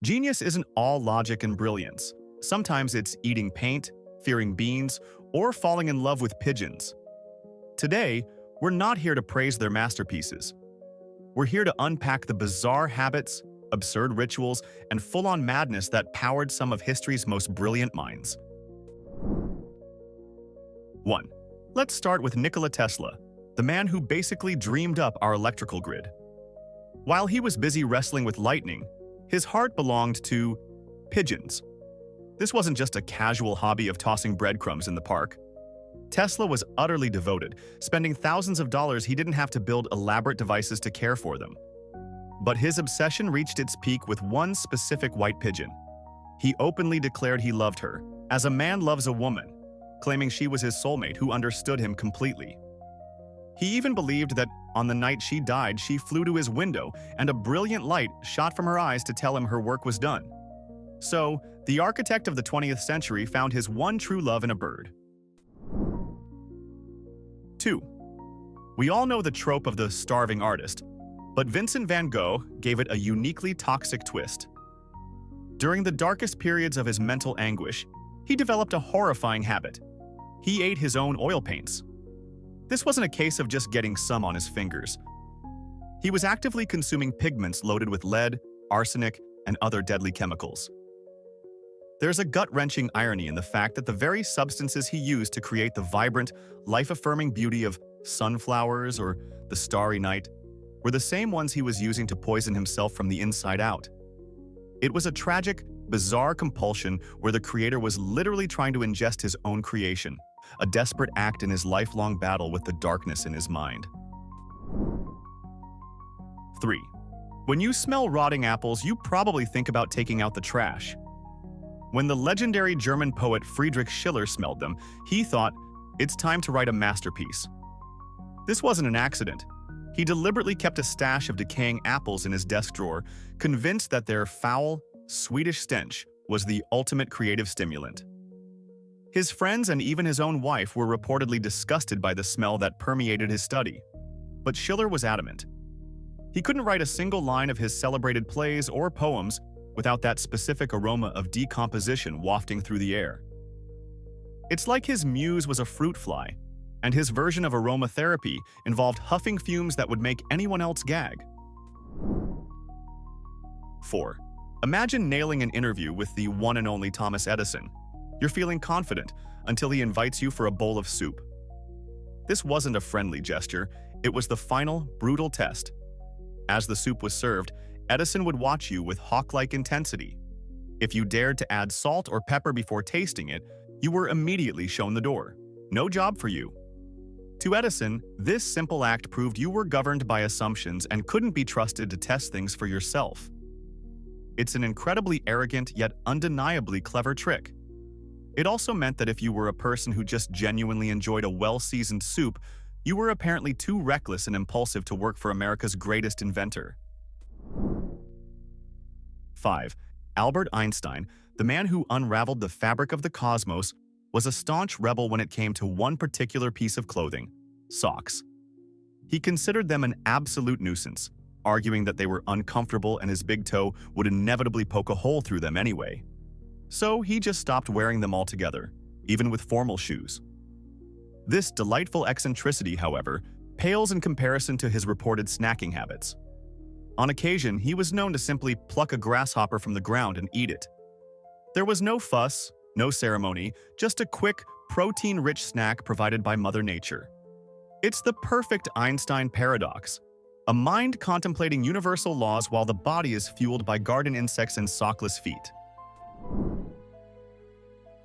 Genius isn't all logic and brilliance. Sometimes it's eating paint, fearing beans, or falling in love with pigeons. Today, we're not here to praise their masterpieces. We're here to unpack the bizarre habits, absurd rituals, and full-on madness that powered some of history's most brilliant minds. 1. Let's start with Nikola Tesla, the man who basically dreamed up our electrical grid. While he was busy wrestling with lightning, his heart belonged to pigeons. This wasn't just a casual hobby of tossing breadcrumbs in the park. Tesla was utterly devoted, spending thousands of dollars he didn't have to build elaborate devices to care for them. But his obsession reached its peak with one specific white pigeon. He openly declared he loved her, as a man loves a woman, claiming she was his soulmate who understood him completely. He even believed that on the night she died, she flew to his window and a brilliant light shot from her eyes to tell him her work was done. So, the architect of the 20th century found his one true love in a bird. 2. We all know the trope of the starving artist, but Vincent van Gogh gave it a uniquely toxic twist. During the darkest periods of his mental anguish, he developed a horrifying habit. He ate his own oil paints. This wasn't a case of just getting some on his fingers. He was actively consuming pigments loaded with lead, arsenic, and other deadly chemicals. There's a gut-wrenching irony in the fact that the very substances he used to create the vibrant, life-affirming beauty of sunflowers or the starry night were the same ones he was using to poison himself from the inside out. It was a tragic, bizarre compulsion where the creator was literally trying to ingest his own creation, a desperate act in his lifelong battle with the darkness in his mind. 3. When you smell rotting apples, you probably think about taking out the trash. When the legendary German poet Friedrich Schiller smelled them, he thought, it's time to write a masterpiece. This wasn't an accident. He deliberately kept a stash of decaying apples in his desk drawer, convinced that their foul, Swedish stench was the ultimate creative stimulant. His friends and even his own wife were reportedly disgusted by the smell that permeated his study. But Schiller was adamant. He couldn't write a single line of his celebrated plays or poems without that specific aroma of decomposition wafting through the air. It's like his muse was a fruit fly, and his version of aromatherapy involved huffing fumes that would make anyone else gag. 4. Imagine nailing an interview with the one and only Thomas Edison. You're feeling confident until he invites you for a bowl of soup. This wasn't a friendly gesture, it was the final, brutal test. As the soup was served, Edison would watch you with hawk-like intensity. If you dared to add salt or pepper before tasting it, you were immediately shown the door. No job for you. To Edison, this simple act proved you were governed by assumptions and couldn't be trusted to test things for yourself. It's an incredibly arrogant yet undeniably clever trick. It also meant that if you were a person who just genuinely enjoyed a well-seasoned soup, you were apparently too reckless and impulsive to work for America's greatest inventor. 5. Albert Einstein, the man who unraveled the fabric of the cosmos, was a staunch rebel when it came to one particular piece of clothing: socks. He considered them an absolute nuisance, arguing that they were uncomfortable and his big toe would inevitably poke a hole through them anyway. So he just stopped wearing them altogether, even with formal shoes. This delightful eccentricity, however, pales in comparison to his reported snacking habits. On occasion, he was known to simply pluck a grasshopper from the ground and eat it. There was no fuss, no ceremony, just a quick, protein-rich snack provided by Mother Nature. It's the perfect Einstein paradox, a mind contemplating universal laws while the body is fueled by garden insects and sockless feet.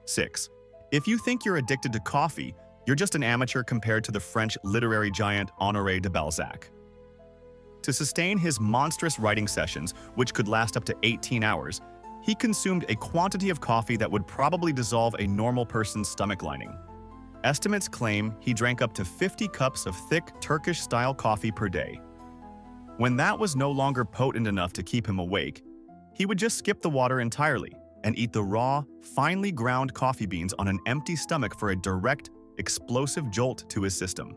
6. If you think you're addicted to coffee, you're just an amateur compared to the French literary giant Honoré de Balzac. To sustain his monstrous writing sessions, which could last up to 18 hours, he consumed a quantity of coffee that would probably dissolve a normal person's stomach lining. Estimates claim he drank up to 50 cups of thick Turkish-style coffee per day. When that was no longer potent enough to keep him awake, he would just skip the water entirely and eat the raw, finely ground coffee beans on an empty stomach for a direct, explosive jolt to his system.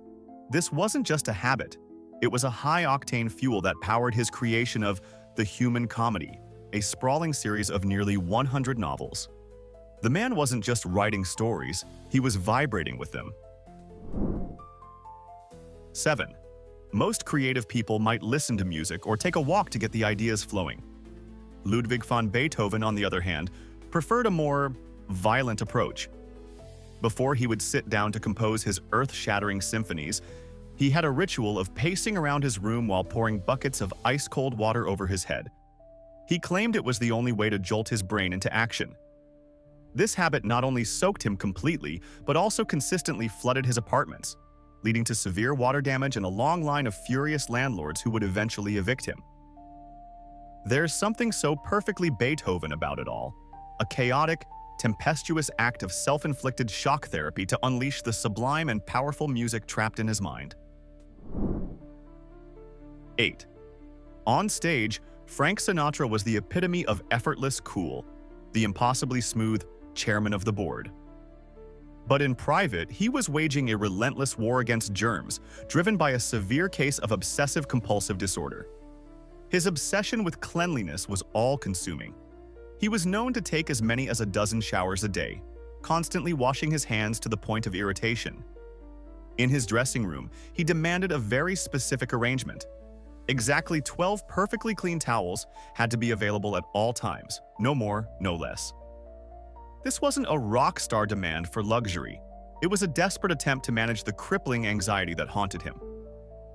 This wasn't just a habit. It was a high-octane fuel that powered his creation of the human comedy, a sprawling series of nearly 100 novels. The man wasn't just writing stories, he was vibrating with them. 7. Most creative people might listen to music or take a walk to get the ideas flowing. Ludwig van Beethoven, on the other hand, preferred a more violent approach. Before he would sit down to compose his earth-shattering symphonies, he had a ritual of pacing around his room while pouring buckets of ice-cold water over his head. He claimed it was the only way to jolt his brain into action. This habit not only soaked him completely, but also consistently flooded his apartments, leading to severe water damage and a long line of furious landlords who would eventually evict him. There's something so perfectly Beethoven about it all, a chaotic, tempestuous act of self-inflicted shock therapy to unleash the sublime and powerful music trapped in his mind. 8. On stage, Frank Sinatra was the epitome of effortless cool, the impossibly smooth chairman of the board. But in private, he was waging a relentless war against germs, driven by a severe case of obsessive-compulsive disorder. His obsession with cleanliness was all-consuming. He was known to take as many as a dozen showers a day, constantly washing his hands to the point of irritation. In his dressing room, he demanded a very specific arrangement. Exactly 12 perfectly clean towels had to be available at all times, no more, no less. This wasn't a rock star demand for luxury. It was a desperate attempt to manage the crippling anxiety that haunted him.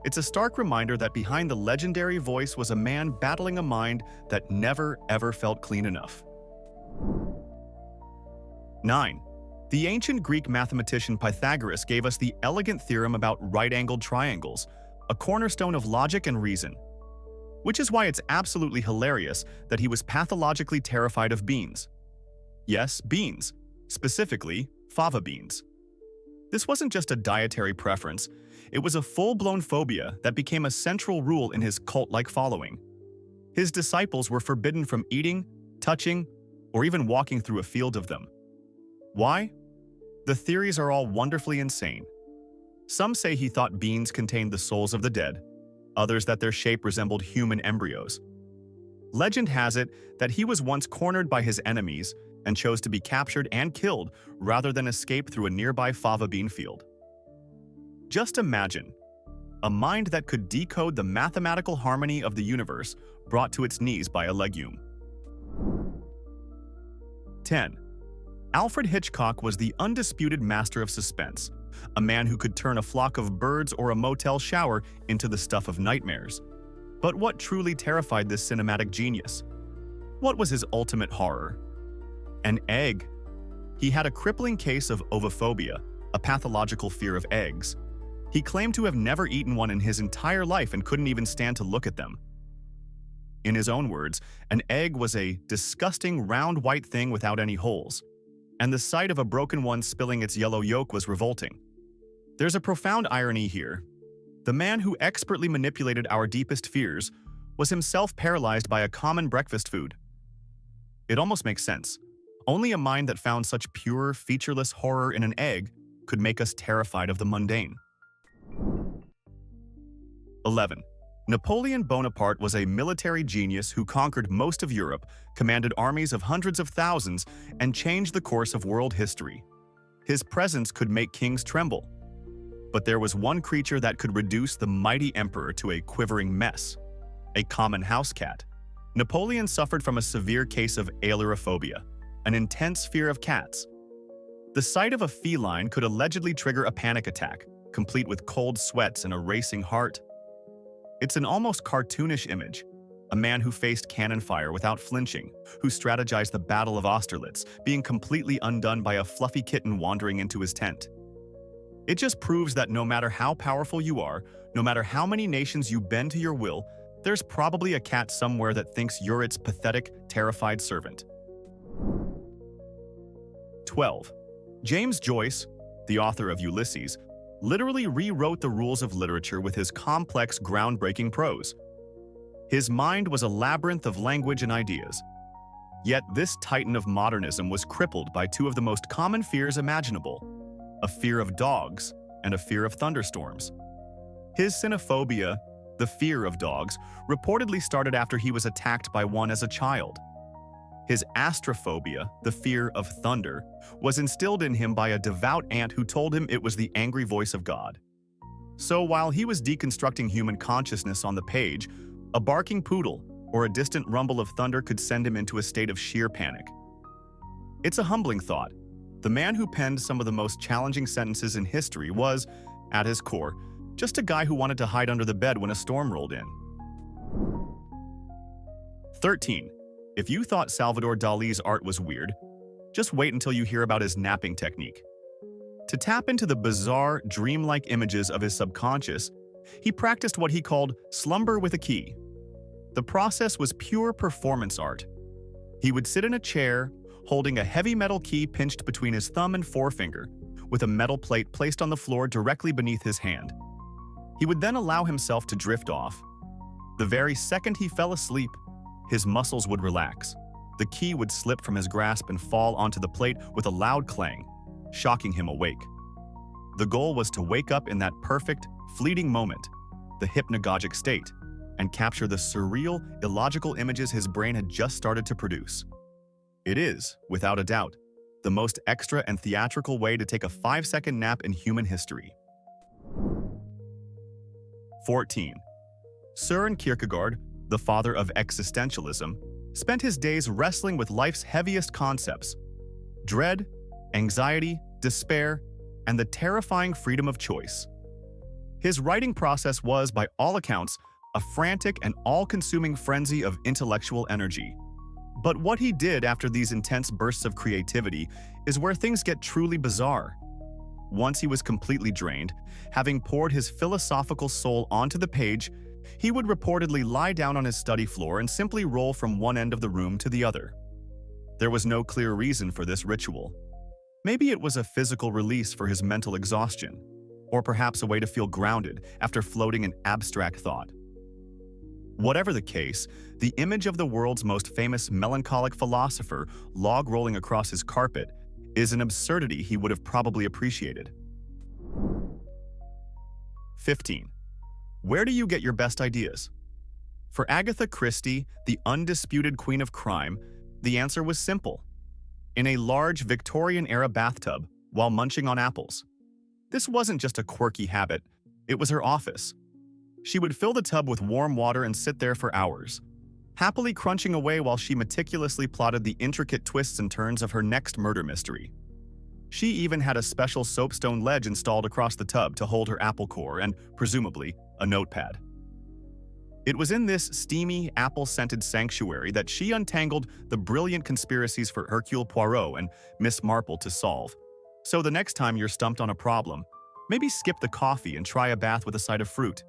It's a stark reminder that behind the legendary voice was a man battling a mind that never, ever felt clean enough. 9. The ancient Greek mathematician Pythagoras gave us the elegant theorem about right-angled triangles, a cornerstone of logic and reason. Which is why it's absolutely hilarious that he was pathologically terrified of beans. Yes, beans, specifically fava beans. This wasn't just a dietary preference, it was a full-blown phobia that became a central rule in his cult-like following. His disciples were forbidden from eating, touching, or even walking through a field of them. Why? The theories are all wonderfully insane. Some say he thought beans contained the souls of the dead, others that their shape resembled human embryos. Legend has it that he was once cornered by his enemies and chose to be captured and killed rather than escape through a nearby fava bean field. Just imagine, a mind that could decode the mathematical harmony of the universe brought to its knees by a legume. 10. Alfred Hitchcock was the undisputed master of suspense, a man who could turn a flock of birds or a motel shower into the stuff of nightmares. But what truly terrified this cinematic genius? What was his ultimate horror? An egg. He had a crippling case of ovophobia, a pathological fear of eggs. He claimed to have never eaten one in his entire life and couldn't even stand to look at them. In his own words, an egg was a disgusting round white thing without any holes, and the sight of a broken one spilling its yellow yolk was revolting. There's a profound irony here. The man who expertly manipulated our deepest fears was himself paralyzed by a common breakfast food. It almost makes sense. Only a mind that found such pure, featureless horror in an egg could make us terrified of the mundane. 11. Napoleon Bonaparte was a military genius who conquered most of Europe, commanded armies of hundreds of thousands, and changed the course of world history. His presence could make kings tremble. But there was one creature that could reduce the mighty emperor to a quivering mess: a common house cat. Napoleon suffered from a severe case of ailurophobia, an intense fear of cats. The sight of a feline could allegedly trigger a panic attack, complete with cold sweats and a racing heart. It's an almost cartoonish image, a man who faced cannon fire without flinching, who strategized the Battle of Austerlitz, being completely undone by a fluffy kitten wandering into his tent. It just proves that no matter how powerful you are, no matter how many nations you bend to your will, there's probably a cat somewhere that thinks you're its pathetic, terrified servant. 12. James Joyce, the author of Ulysses, literally rewrote the rules of literature with his complex, groundbreaking prose. His mind was a labyrinth of language and ideas. Yet this titan of modernism was crippled by two of the most common fears imaginable: a fear of dogs and a fear of thunderstorms. His cynophobia, the fear of dogs, reportedly started after he was attacked by one as a child. His astrophobia, the fear of thunder, was instilled in him by a devout aunt who told him it was the angry voice of God. So while he was deconstructing human consciousness on the page, a barking poodle or a distant rumble of thunder could send him into a state of sheer panic. It's a humbling thought. The man who penned some of the most challenging sentences in history was, at his core, just a guy who wanted to hide under the bed when a storm rolled in. 13. If you thought Salvador Dalí's art was weird, just wait until you hear about his napping technique. To tap into the bizarre, dreamlike images of his subconscious, he practiced what he called slumber with a key. The process was pure performance art. He would sit in a chair, holding a heavy metal key pinched between his thumb and forefinger, with a metal plate placed on the floor directly beneath his hand. He would then allow himself to drift off. The very second he fell asleep, his muscles would relax. The key would slip from his grasp and fall onto the plate with a loud clang, shocking him awake. The goal was to wake up in that perfect, fleeting moment, the hypnagogic state, and capture the surreal, illogical images his brain had just started to produce. It is, without a doubt, the most extra and theatrical way to take a 5-second nap in human history. 14. Søren Kierkegaard, the father of existentialism, spent his days wrestling with life's heaviest concepts: dread, anxiety, despair, and the terrifying freedom of choice. His writing process was, by all accounts, a frantic and all-consuming frenzy of intellectual energy. But what he did after these intense bursts of creativity is where things get truly bizarre. Once he was completely drained, having poured his philosophical soul onto the page, he would reportedly lie down on his study floor and simply roll from one end of the room to the other. There was no clear reason for this ritual. Maybe it was a physical release for his mental exhaustion, or perhaps a way to feel grounded after floating in abstract thought. Whatever the case, the image of the world's most famous melancholic philosopher log-rolling across his carpet is an absurdity he would have probably appreciated. 15. Where do you get your best ideas? For Agatha Christie, the undisputed queen of crime, the answer was simple: in a large Victorian-era bathtub while munching on apples. This wasn't just a quirky habit, it was her office. She would fill the tub with warm water and sit there for hours, happily crunching away while she meticulously plotted the intricate twists and turns of her next murder mystery. She even had a special soapstone ledge installed across the tub to hold her apple core and, presumably, a notepad. It was in this steamy, apple-scented sanctuary that she untangled the brilliant conspiracies for Hercule Poirot and Miss Marple to solve. So the next time you're stumped on a problem, maybe skip the coffee and try a bath with a side of fruit.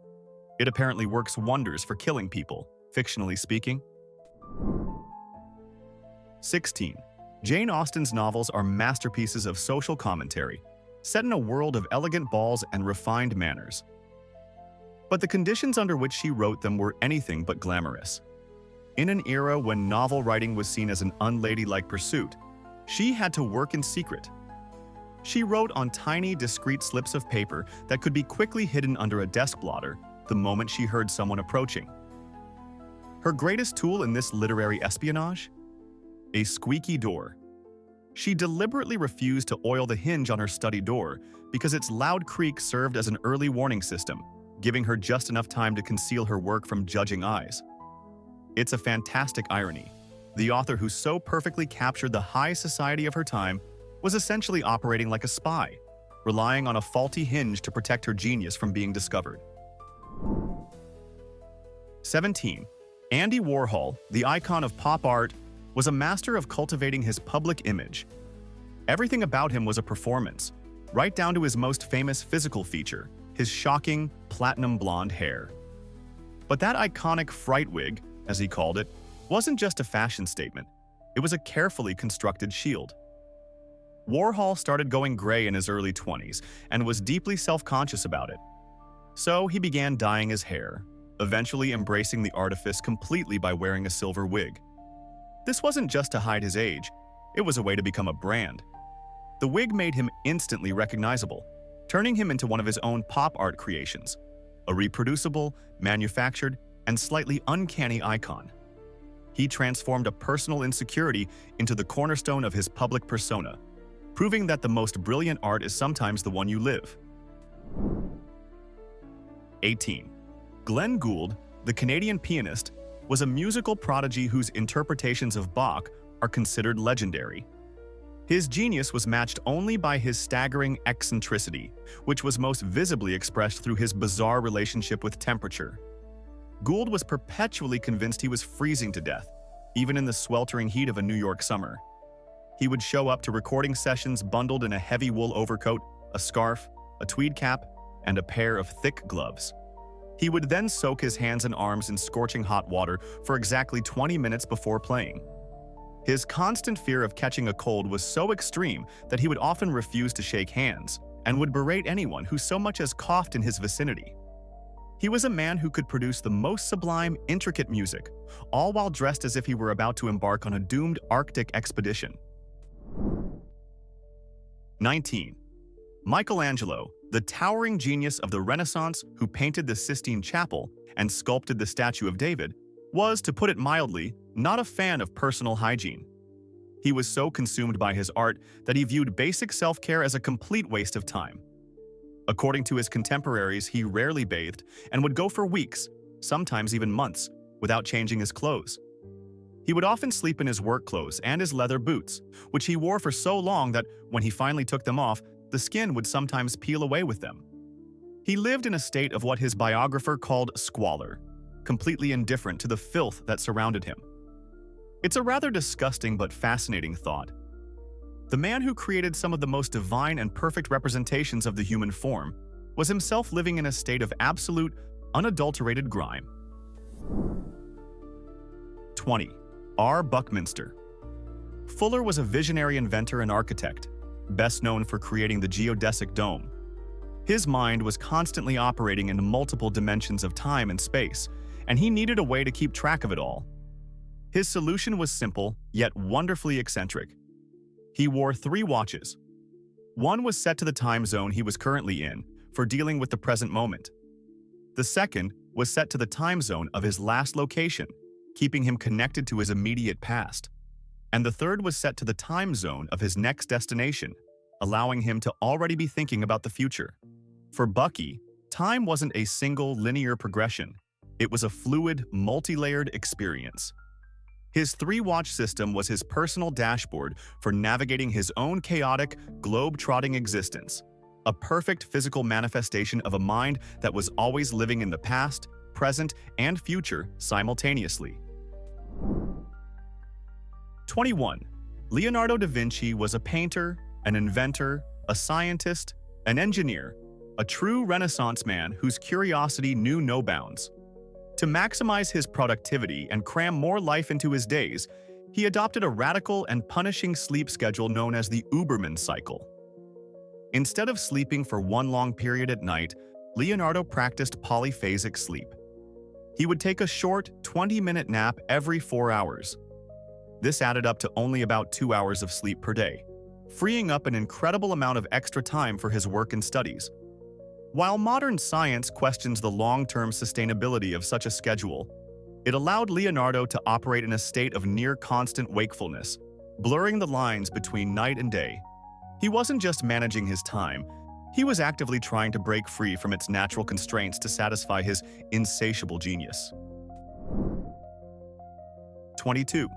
It apparently works wonders for killing people, fictionally speaking. 16. Jane Austen's novels are masterpieces of social commentary, set in a world of elegant balls and refined manners. But the conditions under which she wrote them were anything but glamorous. In an era when novel writing was seen as an unladylike pursuit, she had to work in secret. She wrote on tiny, discreet slips of paper that could be quickly hidden under a desk blotter the moment she heard someone approaching. Her greatest tool in this literary espionage? A squeaky door. She deliberately refused to oil the hinge on her study door because its loud creak served as an early warning system, giving her just enough time to conceal her work from judging eyes. It's a fantastic irony. The author who so perfectly captured the high society of her time was essentially operating like a spy, relying on a faulty hinge to protect her genius from being discovered. 17. Andy Warhol, the icon of pop art, was a master of cultivating his public image. Everything about him was a performance, right down to his most famous physical feature, his shocking, platinum blonde hair. But that iconic fright wig, as he called it, wasn't just a fashion statement. It was a carefully constructed shield. Warhol started going gray in his early 20s and was deeply self-conscious about it. So he began dyeing his hair, eventually embracing the artifice completely by wearing a silver wig. This wasn't just to hide his age, it was a way to become a brand. The wig made him instantly recognizable, turning him into one of his own pop art creations, a reproducible, manufactured, and slightly uncanny icon. he transformed a personal insecurity into the cornerstone of his public persona, proving that the most brilliant art is sometimes the one you live. 18. Glenn Gould, the Canadian pianist, was a musical prodigy whose interpretations of Bach are considered legendary. His genius was matched only by his staggering eccentricity, which was most visibly expressed through his bizarre relationship with temperature. Gould was perpetually convinced he was freezing to death, even in the sweltering heat of a New York summer. He would show up to recording sessions bundled in a heavy wool overcoat, a scarf, a tweed cap, and a pair of thick gloves. He would then soak his hands and arms in scorching hot water for exactly 20 minutes before playing. His constant fear of catching a cold was so extreme that he would often refuse to shake hands and would berate anyone who so much as coughed in his vicinity. He was a man who could produce the most sublime, intricate music, all while dressed as if he were about to embark on a doomed Arctic expedition. 19. Michelangelo, the towering genius of the Renaissance who painted the Sistine Chapel and sculpted the statue of David, was, to put it mildly, not a fan of personal hygiene. He was so consumed by his art that he viewed basic self-care as a complete waste of time. According to his contemporaries, he rarely bathed and would go for weeks, sometimes even months, without changing his clothes. He would often sleep in his work clothes and his leather boots, which he wore for so long that when he finally took them off, the skin would sometimes peel away with them. He lived in a state of what his biographer called squalor, completely indifferent to the filth that surrounded him. It's a rather disgusting but fascinating thought. The man who created some of the most divine and perfect representations of the human form was himself living in a state of absolute, unadulterated grime. 20. R. Buckminster. Fuller was a visionary inventor and architect, best known for creating the geodesic dome. His mind was constantly operating in multiple dimensions of time and space, and he needed a way to keep track of it all. His solution was simple, yet wonderfully eccentric. He wore 3 watches. One was set to the time zone he was currently in, for dealing with the present moment. The second was set to the time zone of his last location, keeping him connected to his immediate past. And the third was set to the time zone of his next destination, allowing him to already be thinking about the future. For Bucky, time wasn't a single linear progression. It was a fluid, multi-layered experience. His 3-watch system was his personal dashboard for navigating his own chaotic, globe-trotting existence, a perfect physical manifestation of a mind that was always living in the past, present, and future simultaneously. 21. Leonardo da Vinci was a painter, an inventor, a scientist, an engineer, a true Renaissance man whose curiosity knew no bounds. To maximize his productivity and cram more life into his days, he adopted a radical and punishing sleep schedule known as the Uberman cycle. Instead of sleeping for one long period at night, Leonardo practiced polyphasic sleep. He would take a short, 20-minute nap every 4 hours. This added up to only about 2 hours of sleep per day, freeing up an incredible amount of extra time for his work and studies. While modern science questions the long-term sustainability of such a schedule, it allowed Leonardo to operate in a state of near-constant wakefulness, blurring the lines between night and day. He wasn't just managing his time, he was actively trying to break free from its natural constraints to satisfy his insatiable genius. 22.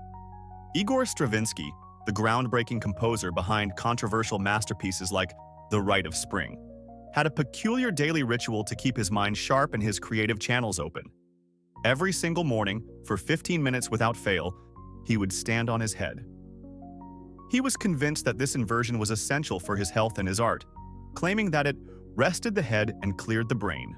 Igor Stravinsky, the groundbreaking composer behind controversial masterpieces like The Rite of Spring, had a peculiar daily ritual to keep his mind sharp and his creative channels open. Every single morning, for 15 minutes without fail, he would stand on his head. He was convinced that this inversion was essential for his health and his art, claiming that it rested the head and cleared the brain.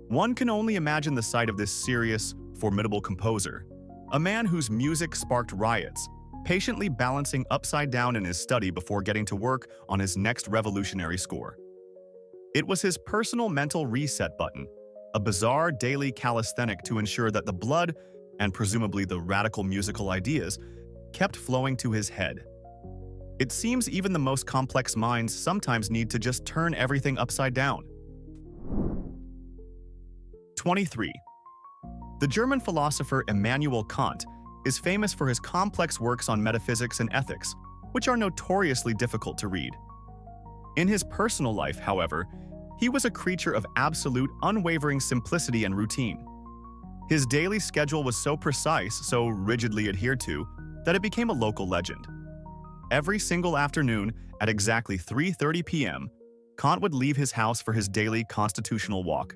One can only imagine the sight of this serious, formidable composer, a man whose music sparked riots, patiently balancing upside down in his study before getting to work on his next revolutionary score. It was his personal mental reset button, a bizarre daily calisthenic to ensure that the blood, and presumably the radical musical ideas, kept flowing to his head. It seems even the most complex minds sometimes need to just turn everything upside down. 23. The German philosopher Immanuel Kant is famous for his complex works on metaphysics and ethics, which are notoriously difficult to read. In his personal life, however, he was a creature of absolute, unwavering simplicity and routine. His daily schedule was so precise, so rigidly adhered to, that it became a local legend. Every single afternoon, at exactly 3:30 p.m., Kant would leave his house for his daily constitutional walk.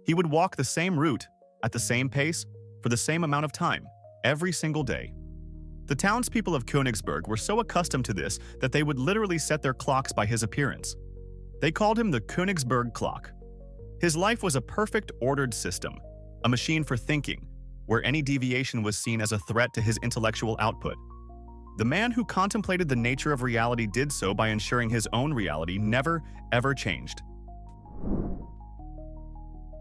He would walk the same route, at the same pace, for the same amount of time, every single day. The townspeople of Königsberg were so accustomed to this that they would literally set their clocks by his appearance. They called him the Königsberg clock. His life was a perfect ordered system, a machine for thinking, where any deviation was seen as a threat to his intellectual output. The man who contemplated the nature of reality did so by ensuring his own reality never, ever changed.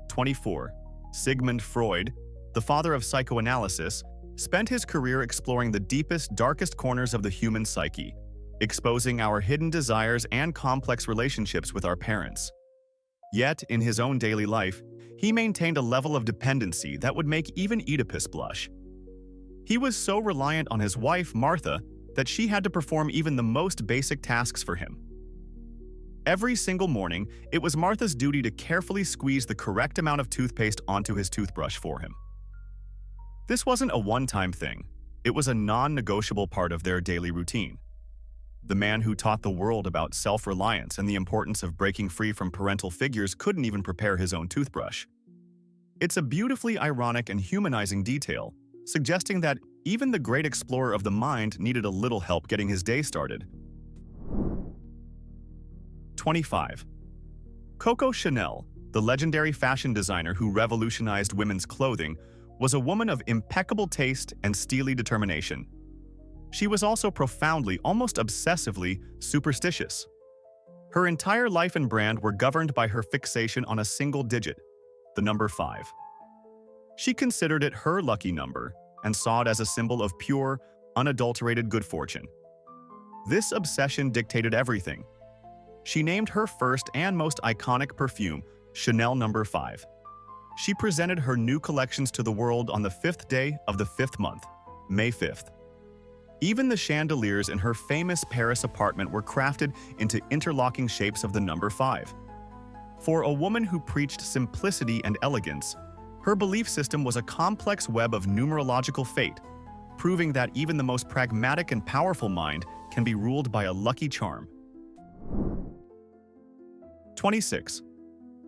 24. Sigmund Freud, the father of psychoanalysis, spent his career exploring the deepest, darkest corners of the human psyche, exposing our hidden desires and complex relationships with our parents. Yet, in his own daily life, he maintained a level of dependency that would make even Oedipus blush. He was so reliant on his wife, Martha, that she had to perform even the most basic tasks for him. Every single morning, it was Martha's duty to carefully squeeze the correct amount of toothpaste onto his toothbrush for him. This wasn't a one-time thing. It was a non-negotiable part of their daily routine. The man who taught the world about self-reliance and the importance of breaking free from parental figures couldn't even prepare his own toothbrush. It's a beautifully ironic and humanizing detail, suggesting that even the great explorer of the mind needed a little help getting his day started. 25. Coco Chanel, the legendary fashion designer who revolutionized women's clothing, was a woman of impeccable taste and steely determination. She was also profoundly, almost obsessively, superstitious. Her entire life and brand were governed by her fixation on a single digit, the number 5. She considered it her lucky number and saw it as a symbol of pure, unadulterated good fortune. This obsession dictated everything. She named her first and most iconic perfume Chanel No. 5. She presented her new collections to the world on the 5th day of the 5th month, May 5th. Even the chandeliers in her famous Paris apartment were crafted into interlocking shapes of the number 5. For a woman who preached simplicity and elegance, her belief system was a complex web of numerological fate, proving that even the most pragmatic and powerful mind can be ruled by a lucky charm. 26.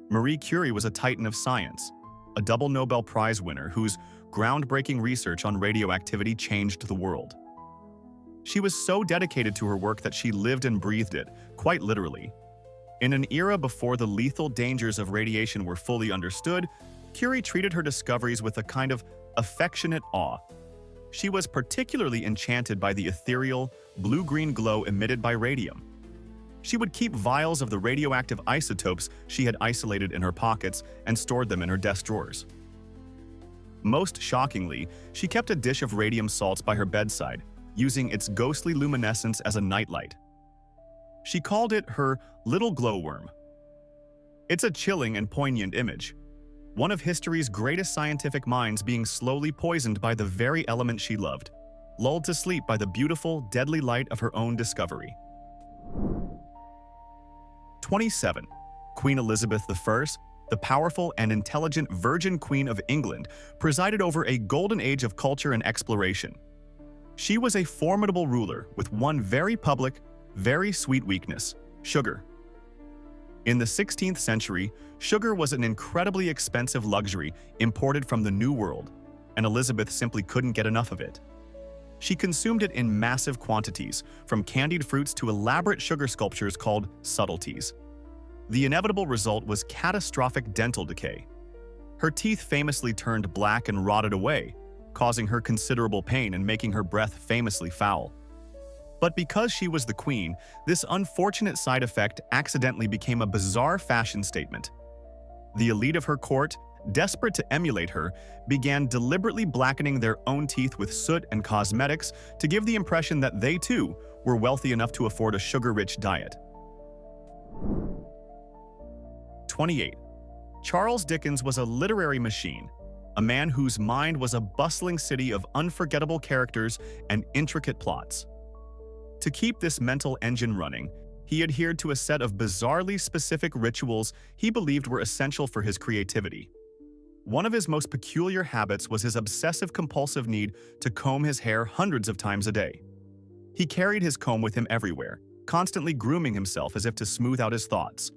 Marie Curie was a titan of science, a double Nobel Prize winner whose groundbreaking research on radioactivity changed the world. She was so dedicated to her work that she lived and breathed it, quite literally. In an era before the lethal dangers of radiation were fully understood, Curie treated her discoveries with a kind of affectionate awe. She was particularly enchanted by the ethereal, blue-green glow emitted by radium. She would keep vials of the radioactive isotopes she had isolated in her pockets and stored them in her desk drawers. Most shockingly, she kept a dish of radium salts by her bedside, using its ghostly luminescence as a nightlight. She called it her little glowworm. It's a chilling and poignant image, one of history's greatest scientific minds being slowly poisoned by the very element she loved, lulled to sleep by the beautiful, deadly light of her own discovery. 27. Queen Elizabeth I, the powerful and intelligent Virgin Queen of England, presided over a golden age of culture and exploration. She was a formidable ruler with one very public, very sweet weakness: sugar. In the 16th century, sugar was an incredibly expensive luxury imported from the New World, and Elizabeth simply couldn't get enough of it. She consumed it in massive quantities, from candied fruits to elaborate sugar sculptures called subtleties. The inevitable result was catastrophic dental decay. Her teeth famously turned black and rotted away, causing her considerable pain and making her breath famously foul. But because she was the queen, this unfortunate side effect accidentally became a bizarre fashion statement. The elite of her court, desperate to emulate her, began deliberately blackening their own teeth with soot and cosmetics to give the impression that they, too, were wealthy enough to afford a sugar-rich diet. 28. Charles Dickens was a literary machine, a man whose mind was a bustling city of unforgettable characters and intricate plots. To keep this mental engine running, he adhered to a set of bizarrely specific rituals he believed were essential for his creativity. One of his most peculiar habits was his obsessive-compulsive need to comb his hair hundreds of times a day. He carried his comb with him everywhere, constantly grooming himself as if to smooth out his thoughts.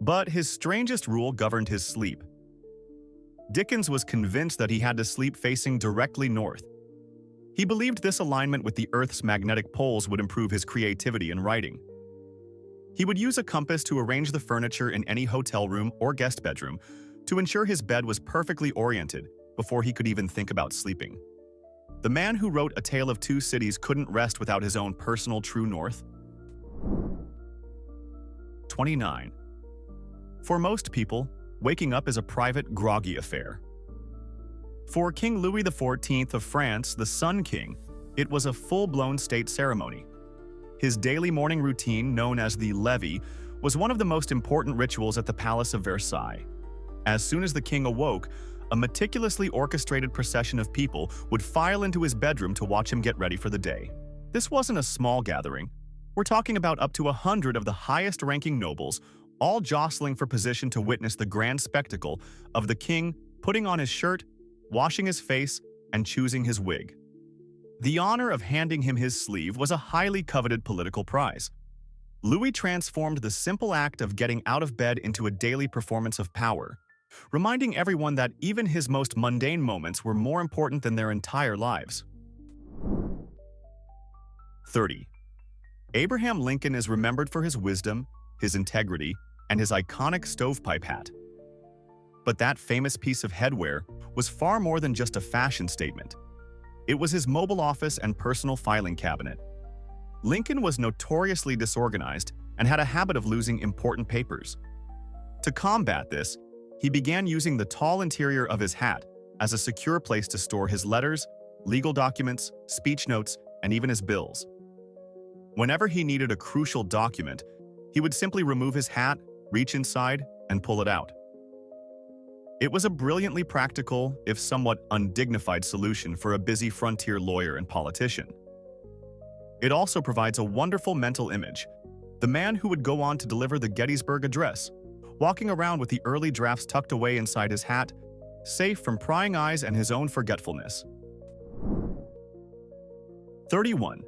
But his strangest rule governed his sleep. Dickens was convinced that he had to sleep facing directly north. He believed this alignment with the Earth's magnetic poles would improve his creativity in writing. He would use a compass to arrange the furniture in any hotel room or guest bedroom to ensure his bed was perfectly oriented before he could even think about sleeping. The man who wrote A Tale of Two Cities couldn't rest without his own personal true north. 29. For most people, waking up is a private, groggy affair. For King Louis XIV of France, the Sun King, it was a full-blown state ceremony. His daily morning routine, known as the levee, was one of the most important rituals at the Palace of Versailles. As soon as the king awoke, a meticulously orchestrated procession of people would file into his bedroom to watch him get ready for the day. This wasn't a small gathering. We're talking about up to 100 of the highest-ranking nobles, all jostling for position to witness the grand spectacle of the king putting on his shirt, washing his face, and choosing his wig. The honor of handing him his sleeve was a highly coveted political prize. Louis transformed the simple act of getting out of bed into a daily performance of power, reminding everyone that even his most mundane moments were more important than their entire lives. 30. Abraham Lincoln is remembered for his wisdom, his integrity, and his iconic stovepipe hat. But that famous piece of headwear was far more than just a fashion statement. It was his mobile office and personal filing cabinet. Lincoln was notoriously disorganized and had a habit of losing important papers. To combat this, he began using the tall interior of his hat as a secure place to store his letters, legal documents, speech notes, and even his bills. Whenever he needed a crucial document, he would simply remove his hat, reach inside, and pull it out. It was a brilliantly practical, if somewhat undignified solution for a busy frontier lawyer and politician. It also provides a wonderful mental image: the man who would go on to deliver the Gettysburg Address, walking around with the early drafts tucked away inside his hat, safe from prying eyes and his own forgetfulness. 31.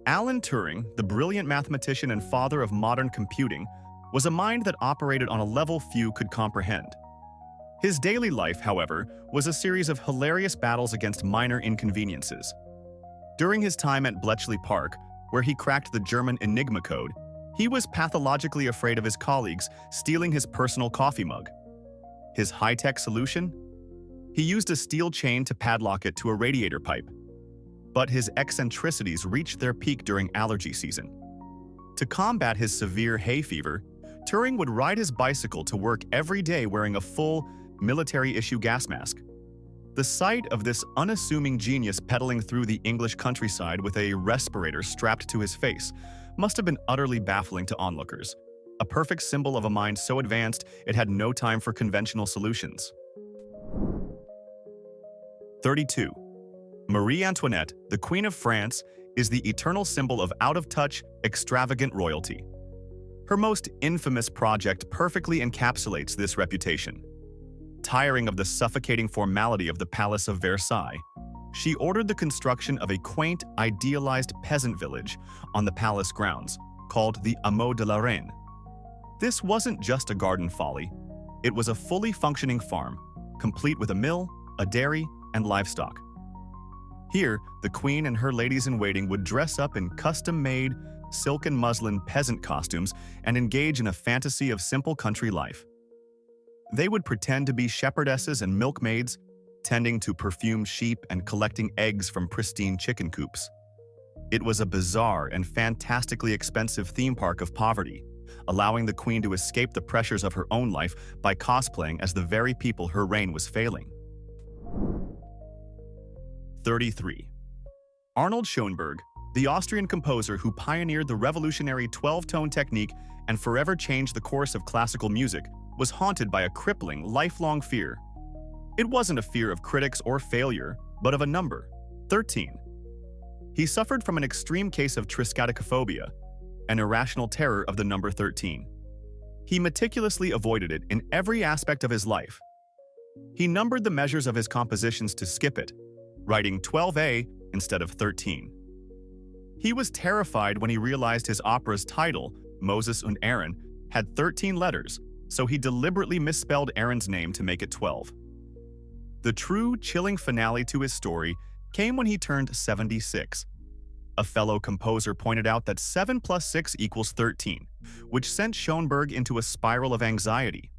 Alan Turing, the brilliant mathematician and father of modern computing, was a mind that operated on a level few could comprehend. His daily life, however, was a series of hilarious battles against minor inconveniences. During his time at Bletchley Park, where he cracked the German Enigma code, he was pathologically afraid of his colleagues stealing his personal coffee mug. His high-tech solution? He used a steel chain to padlock it to a radiator pipe. But his eccentricities reached their peak during allergy season. To combat his severe hay fever, Turing would ride his bicycle to work every day wearing a full, military-issue gas mask. The sight of this unassuming genius pedaling through the English countryside with a respirator strapped to his face must have been utterly baffling to onlookers, a perfect symbol of a mind so advanced it had no time for conventional solutions. 32. Marie Antoinette, the Queen of France, is the eternal symbol of out-of-touch, extravagant royalty. Her most infamous project perfectly encapsulates this reputation. Tiring of the suffocating formality of the Palace of Versailles, she ordered the construction of a quaint, idealized peasant village on the palace grounds, called the Hameau de la Reine. This wasn't just a garden folly. It was a fully functioning farm, complete with a mill, a dairy, and livestock. Here, the queen and her ladies-in-waiting would dress up in custom-made, silk and muslin peasant costumes and engage in a fantasy of simple country life. They would pretend to be shepherdesses and milkmaids, tending to perfumed sheep and collecting eggs from pristine chicken coops. It was a bizarre and fantastically expensive theme park of poverty, allowing the queen to escape the pressures of her own life by cosplaying as the very people her reign was failing. 33. Arnold Schoenberg, the Austrian composer who pioneered the revolutionary 12-tone technique and forever changed the course of classical music, was haunted by a crippling, lifelong fear. It wasn't a fear of critics or failure, but of a number, 13. He suffered from an extreme case of triskaidekaphobia, an irrational terror of the number 13. He meticulously avoided it in every aspect of his life. He numbered the measures of his compositions to skip it, writing 12A instead of 13. He was terrified when he realized his opera's title, Moses und Aaron, had 13 letters, so he deliberately misspelled Aaron's name to make it 12. The true, chilling finale to his story came when he turned 76. A fellow composer pointed out that 7 plus 6 equals 13, which sent Schoenberg into a spiral of anxiety.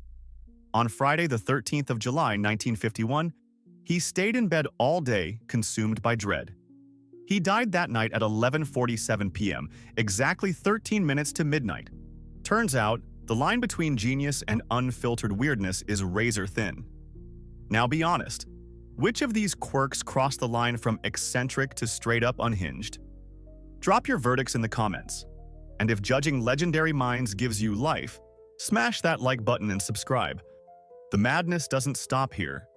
On Friday, the 13th of July, 1951, he stayed in bed all day, consumed by dread. He died that night at 11:47 p.m., exactly 13 minutes to midnight. Turns out, the line between genius and unfiltered weirdness is razor thin. Now be honest, which of these quirks crossed the line from eccentric to straight-up unhinged? Drop your verdicts in the comments. And if judging legendary minds gives you life, smash that like button and subscribe. The madness doesn't stop here.